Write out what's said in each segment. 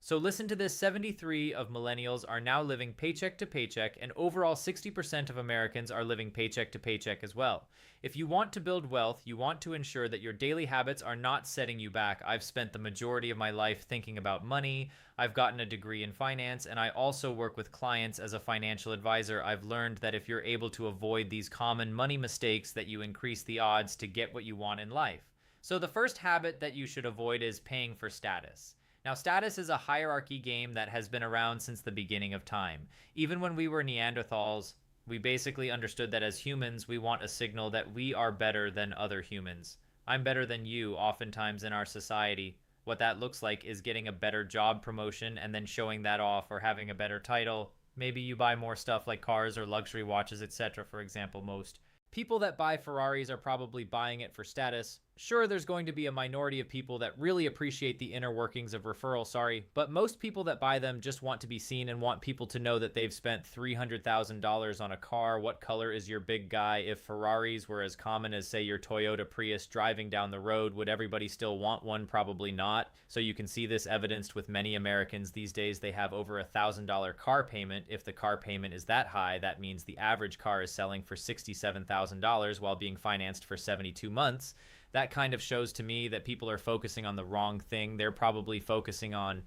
So listen to this, 73 of millennials are now living paycheck to paycheck, and overall 60% of Americans are living paycheck to paycheck as well. If you want to build wealth, you want to ensure that your daily habits are not setting you back. I've spent the majority of my life thinking about money. I've gotten a degree in finance, and I also work with clients as a financial advisor. I've learned that if you're able to avoid these common money mistakes, that you increase the odds to get what you want in life. So the first habit that you should avoid is paying for status. Now, status is a hierarchy game that has been around since the beginning of time. Even when we were Neanderthals, we basically understood that as humans, we want a signal that we are better than other humans. I'm better than you, oftentimes in our society. What that looks like is getting a better job promotion and then showing that off, or having a better title. Maybe you buy more stuff like cars or luxury watches, etc., for example. Most people that buy Ferraris are probably buying it for status. Sure, there's going to be a minority of people that really appreciate the inner workings of referral, but most people that buy them just want to be seen and want people to know that they've spent $300,000 on a car. What color is your big guy? If Ferraris were as common as, say, your Toyota Prius driving down the road, would everybody still want one? Probably not. So you can see this evidenced with many Americans these days. They have over $1,000 car payment. If the car payment is that high, that means the average car is selling for $67,000 while being financed for 72 months. That kind of shows to me that people are focusing on the wrong thing. They're probably focusing on,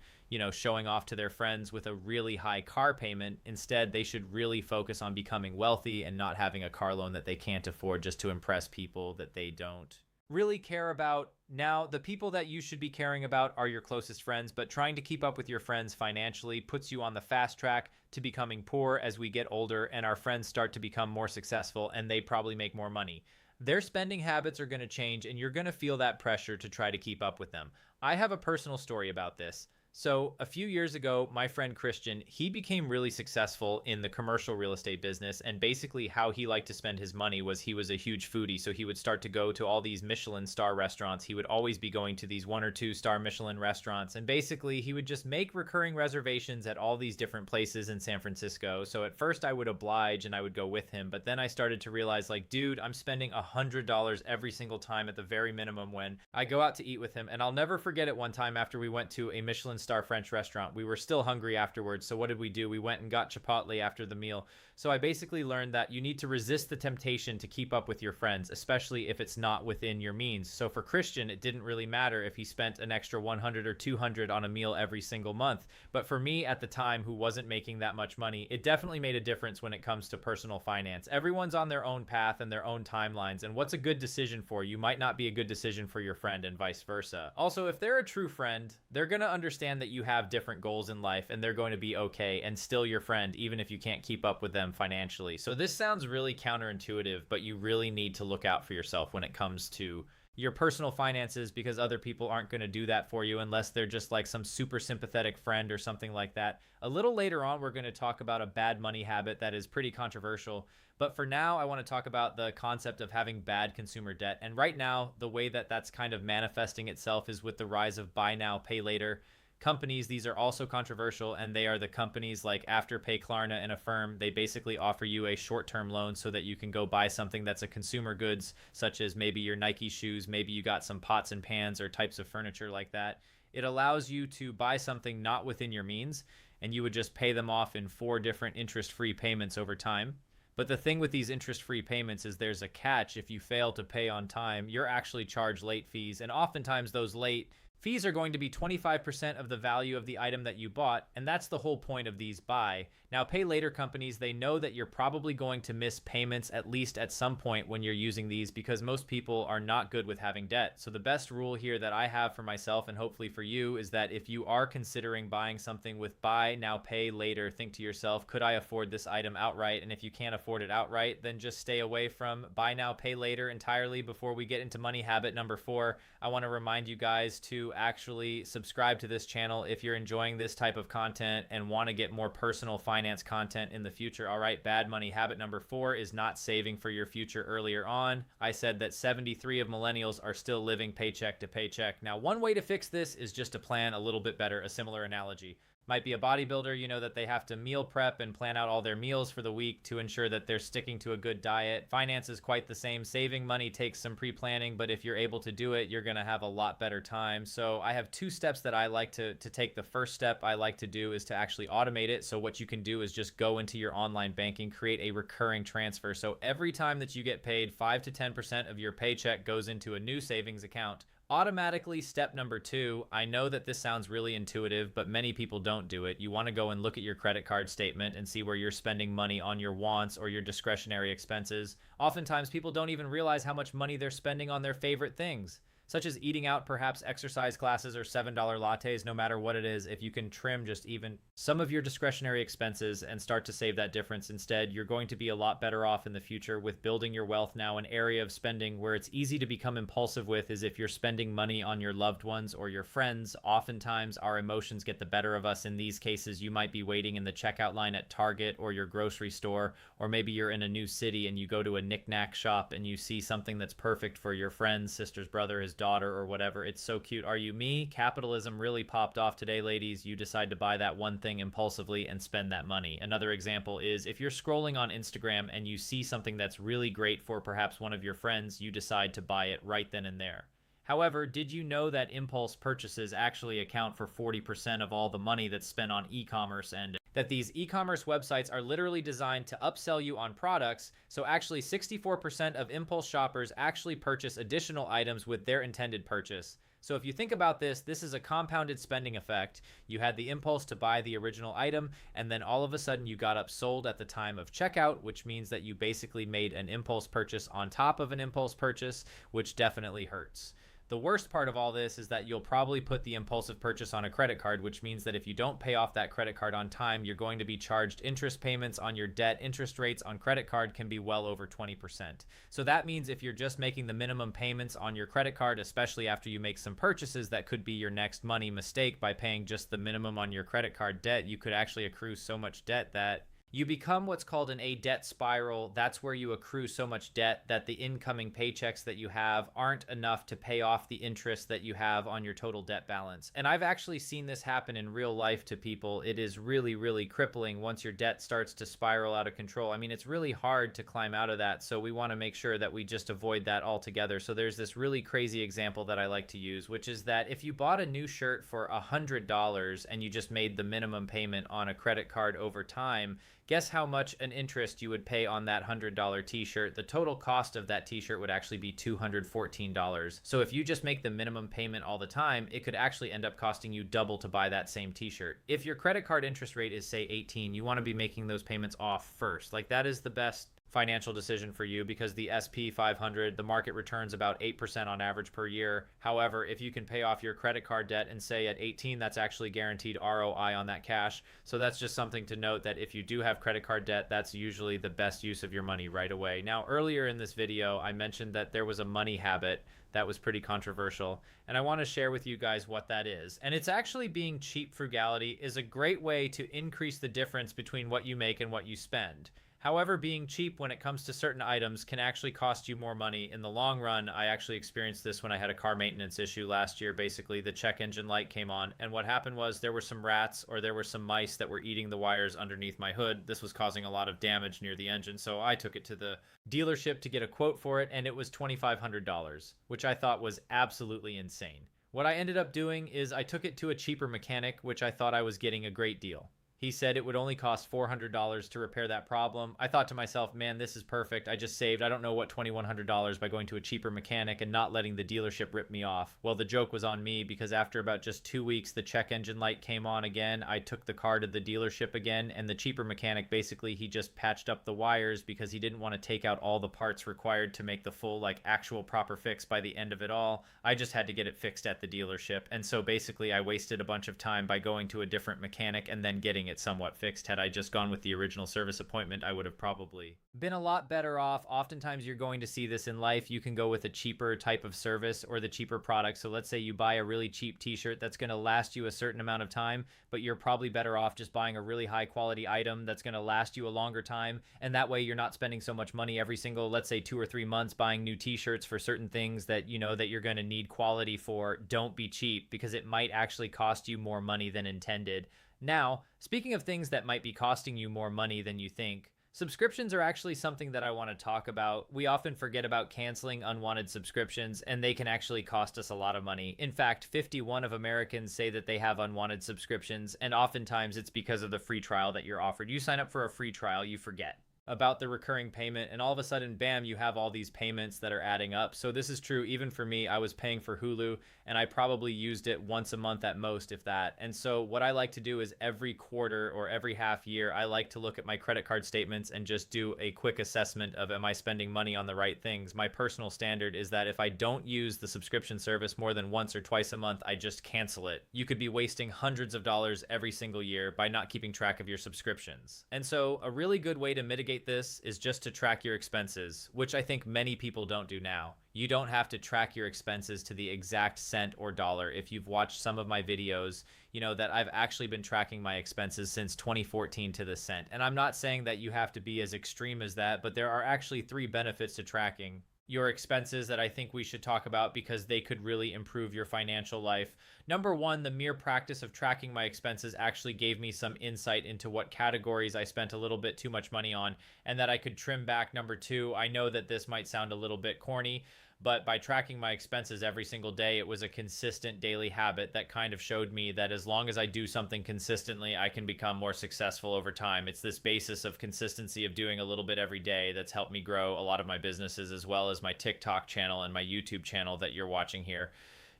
showing off to their friends with a really high car payment. Instead, they should really focus on becoming wealthy and not having a car loan that they can't afford just to impress people that they don't really care about. Now, the people that you should be caring about are your closest friends, but trying to keep up with your friends financially puts you on the fast track to becoming poor as we get older and our friends start to become more successful and they probably make more money. Their spending habits are going to change, and you're going to feel that pressure to try to keep up with them. I have a personal story about this. So a few years ago, my friend Christian, he became really successful in the commercial real estate business. And basically how he liked to spend his money was he was a huge foodie. So he would start to go to all these Michelin star restaurants. He would always be going to these 1 or 2 star Michelin restaurants. And basically he would just make recurring reservations at all these different places in San Francisco. So at first I would oblige and I would go with him. But then I started to realize, like, dude, I'm spending $100 every single time at the very minimum when I go out to eat with him. And I'll never forget it one time after we went to a Michelin star French restaurant. We were still hungry afterwards, so what did we do? We went and got Chipotle after the meal. So I basically learned that you need to resist the temptation to keep up with your friends, especially if it's not within your means. So for Christian, it didn't really matter if he spent an extra 100 or 200 on a meal every single month. But for me at the time, who wasn't making that much money, it definitely made a difference when it comes to personal finance. Everyone's on their own path and their own timelines, and what's a good decision for you might not be a good decision for your friend, and vice versa. Also, if they're a true friend, they're going to understand that you have different goals in life and they're going to be okay and still your friend, even if you can't keep up with them financially. So this sounds really counterintuitive, but you really need to look out for yourself when it comes to your personal finances, because other people aren't going to do that for you unless they're just like some super sympathetic friend or something like that. A little later on, we're going to talk about a bad money habit that is pretty controversial. But for now, I want to talk about the concept of having bad consumer debt. And right now, the way that that's kind of manifesting itself is with the rise of buy now, pay later companies. These are also controversial, and they are the companies like Afterpay, Klarna, and Affirm. They basically offer you a short-term loan so that you can go buy something that's a consumer goods, such as maybe your Nike shoes, maybe you got some pots and pans or types of furniture like that. It allows you to buy something not within your means, and you would just pay them off in 4 different interest-free payments over time. But the thing with these interest-free payments is there's a catch. If you fail to pay on time, you're actually charged late fees, and oftentimes those late fees are going to be 25% of the value of the item that you bought, and that's the whole point of these buy now, pay later companies. They know that you're probably going to miss payments at least at some point when you're using these, because most people are not good with having debt. So the best rule here that I have for myself, and hopefully for you, is that if you are considering buying something with buy now, pay later, think to yourself, could I afford this item outright? And if you can't afford it outright, then just stay away from buy now, pay later entirely. Before we get into money habit number 4, I want to remind you guys to actually subscribe to this channel if you're enjoying this type of content and want to get more personal finance content in the future. All right, bad money habit number 4 is not saving for your future earlier on. I said that 73 of millennials are still living paycheck to paycheck. Now, one way to fix this is just to plan a little bit better, a similar analogy. might be a bodybuilder, you know that they have to meal prep and plan out all their meals for the week to ensure that they're sticking to a good diet. Finance is quite the same. Saving money takes some pre-planning, but if you're able to do it, you're going to have a lot better time. So I have two steps that I like to take. The first step I like to do is to actually automate it. So what you can do is just go into your online banking, create a recurring transfer. So every time that you get paid, 5 to 10% of your paycheck goes into a new savings account. Automatically, step number 2, I know that this sounds really intuitive, but many people don't do it. You want to go and look at your credit card statement and see where you're spending money on your wants or your discretionary expenses. Oftentimes, people don't even realize how much money they're spending on their favorite things, such as eating out, perhaps exercise classes or $7 lattes. No matter what it is, if you can trim just even some of your discretionary expenses and start to save that difference instead, you're going to be a lot better off in the future with building your wealth. Now, an area of spending where it's easy to become impulsive with is if you're spending money on your loved ones or your friends. Oftentimes, our emotions get the better of us. In these cases, you might be waiting in the checkout line at Target or your grocery store, or maybe you're in a new city and you go to a knick-knack shop and you see something that's perfect for your friend's sister's brother, his daughter, or whatever. It's so cute. Are you me? Capitalism really popped off today, ladies. You decide to buy that one thing impulsively and spend that money. Another example is if you're scrolling on Instagram and you see something that's really great for perhaps one of your friends, you decide to buy it right then and there. However, did you know that impulse purchases actually account for 40% of all the money that's spent on e-commerce, and that these e-commerce websites are literally designed to upsell you on products? So actually 64% of impulse shoppers actually purchase additional items with their intended purchase. So if you think about this, this is a compounded spending effect. You had the impulse to buy the original item, and then all of a sudden you got upsold at the time of checkout, which means that you basically made an impulse purchase on top of an impulse purchase, which definitely hurts. The worst part of all this is that you'll probably put the impulsive purchase on a credit card, which means that if you don't pay off that credit card on time, you're going to be charged interest payments on your debt. Interest rates on credit card can be well over 20%. So that means if you're just making the minimum payments on your credit card, especially after you make some purchases, that could be your next money mistake. By paying just the minimum on your credit card debt, you could actually accrue so much debt that you become what's called a debt spiral. That's where you accrue so much debt that the incoming paychecks that you have aren't enough to pay off the interest that you have on your total debt balance. And I've actually seen this happen in real life to people. It is really, really crippling once your debt starts to spiral out of control. I mean, it's really hard to climb out of that. So we want to make sure that we just avoid that altogether. So there's this really crazy example that I like to use, which is that if you bought a new shirt for $100 and you just made the minimum payment on a credit card over time, guess how much an interest you would pay on that $100 t-shirt? The total cost of that t-shirt would actually be $214. So if you just make the minimum payment all the time, it could actually end up costing you double to buy that same t-shirt. If your credit card interest rate is, say, 18, you want to be making those payments off first. Like, that is the best financial decision for you, because the SP 500, the market returns about 8% on average per year. However, if you can pay off your credit card debt and say at 18, that's actually guaranteed ROI on that cash. So that's just something to note, that if you do have credit card debt, that's usually the best use of your money right away. Now, earlier in this video, I mentioned that there was a money habit that was pretty controversial, and I want to share with you guys what that is. And it's actually being cheap. Frugality is a great way to increase the difference between what you make and what you spend. However, being cheap when it comes to certain items can actually cost you more money in the long run. I actually experienced this when I had a car maintenance issue last year. Basically, the check engine light came on, and what happened was there were some rats, or there were some mice that were eating the wires underneath my hood. This was causing a lot of damage near the engine, so I took it to the dealership to get a quote for it, and it was $2,500, which I thought was absolutely insane. What I ended up doing is I took it to a cheaper mechanic, which I thought I was getting a great deal. He said it would only cost $400 to repair that problem. I thought to myself, man, this is perfect. I just saved, I don't know what, $2,100 by going to a cheaper mechanic and not letting the dealership rip me off. Well, the joke was on me, because after about just 2 weeks, the check engine light came on again. I took the car to the dealership again, and the cheaper mechanic, basically, he just patched up the wires because he didn't want to take out all the parts required to make the full, like, actual proper fix by the end of it all. I just had to get it fixed at the dealership. And so basically, I wasted a bunch of time by going to a different mechanic and then getting it somewhat fixed. Had I just gone with the original service appointment, I would have probably been a lot better off. Oftentimes you're going to see this in life. You can go with a cheaper type of service or the cheaper product. So let's say you buy a really cheap t-shirt that's going to last you a certain amount of time, but you're probably better off just buying a really high quality item that's going to last you a longer time. And that way you're not spending so much money every single, let's say, 2 or 3 months buying new t-shirts for certain things that you know that you're going to need quality for. Don't be cheap, because it might actually cost you more money than intended. Now, speaking of things that might be costing you more money than you think, subscriptions are actually something that I want to talk about. We often forget about canceling unwanted subscriptions, and they can actually cost us a lot of money. In fact, 51 of Americans say that they have unwanted subscriptions, and oftentimes it's because of the free trial that you're offered. You sign up for a free trial, you forget about the recurring payment, and all of a sudden, bam, you have all these payments that are adding up. So this is true even for me. I was paying for Hulu, and I probably used it once a month at most, if that. And so what I like to do is every quarter or every half year, I like to look at my credit card statements and just do a quick assessment of, am I spending money on the right things? My personal standard is that if I don't use the subscription service more than once or twice a month, I just cancel it. You could be wasting hundreds of dollars every single year by not keeping track of your subscriptions. And so a really good way to mitigate this is just to track your expenses, which I think many people don't do now. You don't have to track your expenses to the exact cent or dollar. If you've watched some of my videos, you know that I've actually been tracking my expenses since 2014 to the cent. And I'm not saying that you have to be as extreme as that, but there are actually 3 benefits to tracking your expenses that I think we should talk about because they could really improve your financial life. Number 1, the mere practice of tracking my expenses actually gave me some insight into what categories I spent a little bit too much money on and that I could trim back. Number 2, I know that this might sound a little bit corny, but by tracking my expenses every single day, it was a consistent daily habit that kind of showed me that as long as I do something consistently, I can become more successful over time. It's this basis of consistency of doing a little bit every day that's helped me grow a lot of my businesses, as well as my TikTok channel and my YouTube channel that you're watching here.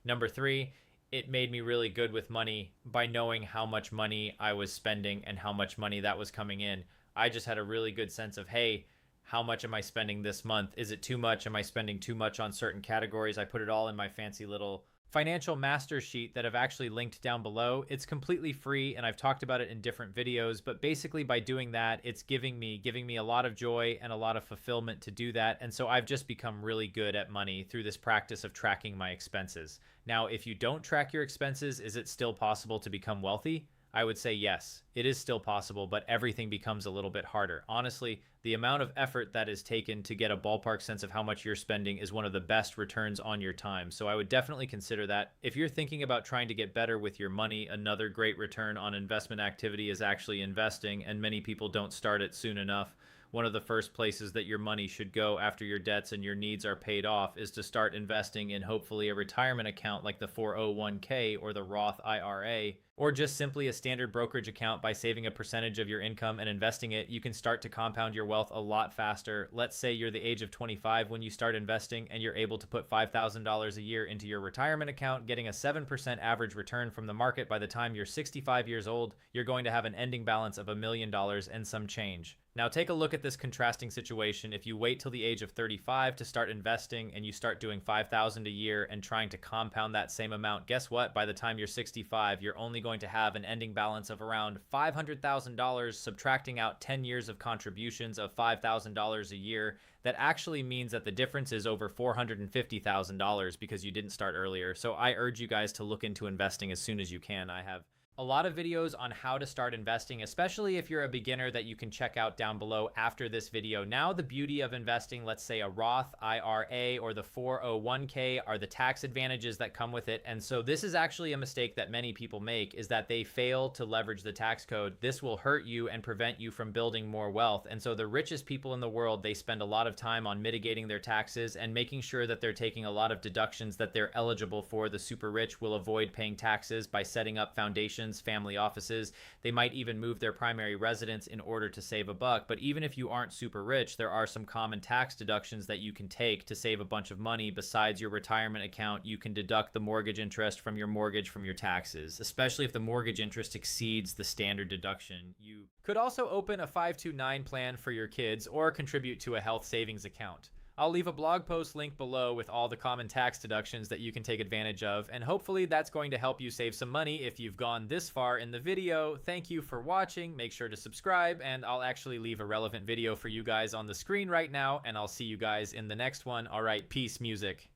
Number 3, it made me really good with money by knowing how much money I was spending and how much money that was coming in. I just had a really good sense of, hey, how much am I spending this month? Is it too much? Am I spending too much on certain categories? I put it all in my fancy little financial master sheet that I've actually linked down below. It's completely free and I've talked about it in different videos, but basically by doing that, it's giving me a lot of joy and a lot of fulfillment to do that. And so I've just become really good at money through this practice of tracking my expenses. Now, if you don't track your expenses, is it still possible to become wealthy? I would say yes, it is still possible, but everything becomes a little bit harder. Honestly, the amount of effort that is taken to get a ballpark sense of how much you're spending is one of the best returns on your time. So I would definitely consider that. If you're thinking about trying to get better with your money, another great return on investment activity is actually investing, and many people don't start it soon enough. One of the first places that your money should go after your debts and your needs are paid off is to start investing in hopefully a retirement account like the 401k or the Roth IRA, or just simply a standard brokerage account. By saving a percentage of your income and investing it, you can start to compound your wealth a lot faster. Let's say you're the age of 25 when you start investing and you're able to put $5,000 a year into your retirement account, getting a 7% average return from the market. By the time you're 65 years old, you're going to have an ending balance of $1 million and some change. Now take a look at this contrasting situation. If you wait till the age of 35 to start investing and you start doing $5,000 a year and trying to compound that same amount, guess what? By the time you're 65, you're only going to have an ending balance of around $500,000, subtracting out 10 years of contributions of $5,000 a year. That actually means that the difference is over $450,000 because you didn't start earlier. So I urge you guys to look into investing as soon as you can. I have a lot of videos on how to start investing, especially if you're a beginner, that you can check out down below after this video. Now, the beauty of investing, let's say a Roth IRA or the 401k, are the tax advantages that come with it. And so this is actually a mistake that many people make, is that they fail to leverage the tax code. This will hurt you and prevent you from building more wealth. And so the richest people in the world, they spend a lot of time on mitigating their taxes and making sure that they're taking a lot of deductions that they're eligible for. The super rich will avoid paying taxes by setting up foundations, family offices. They might even move their primary residence in order to save a buck. But even if you aren't super rich, there are some common tax deductions that you can take to save a bunch of money. Besides your retirement account, you can deduct the mortgage interest from your mortgage from your taxes, especially if the mortgage interest exceeds the standard deduction. You could also open a 529 plan for your kids or contribute to a health savings account. I'll leave a blog post link below with all the common tax deductions that you can take advantage of, and hopefully that's going to help you save some money if you've gone this far in the video. Thank you for watching. Make sure to subscribe, and I'll actually leave a relevant video for you guys on the screen right now, and I'll see you guys in the next one. All right, peace, music.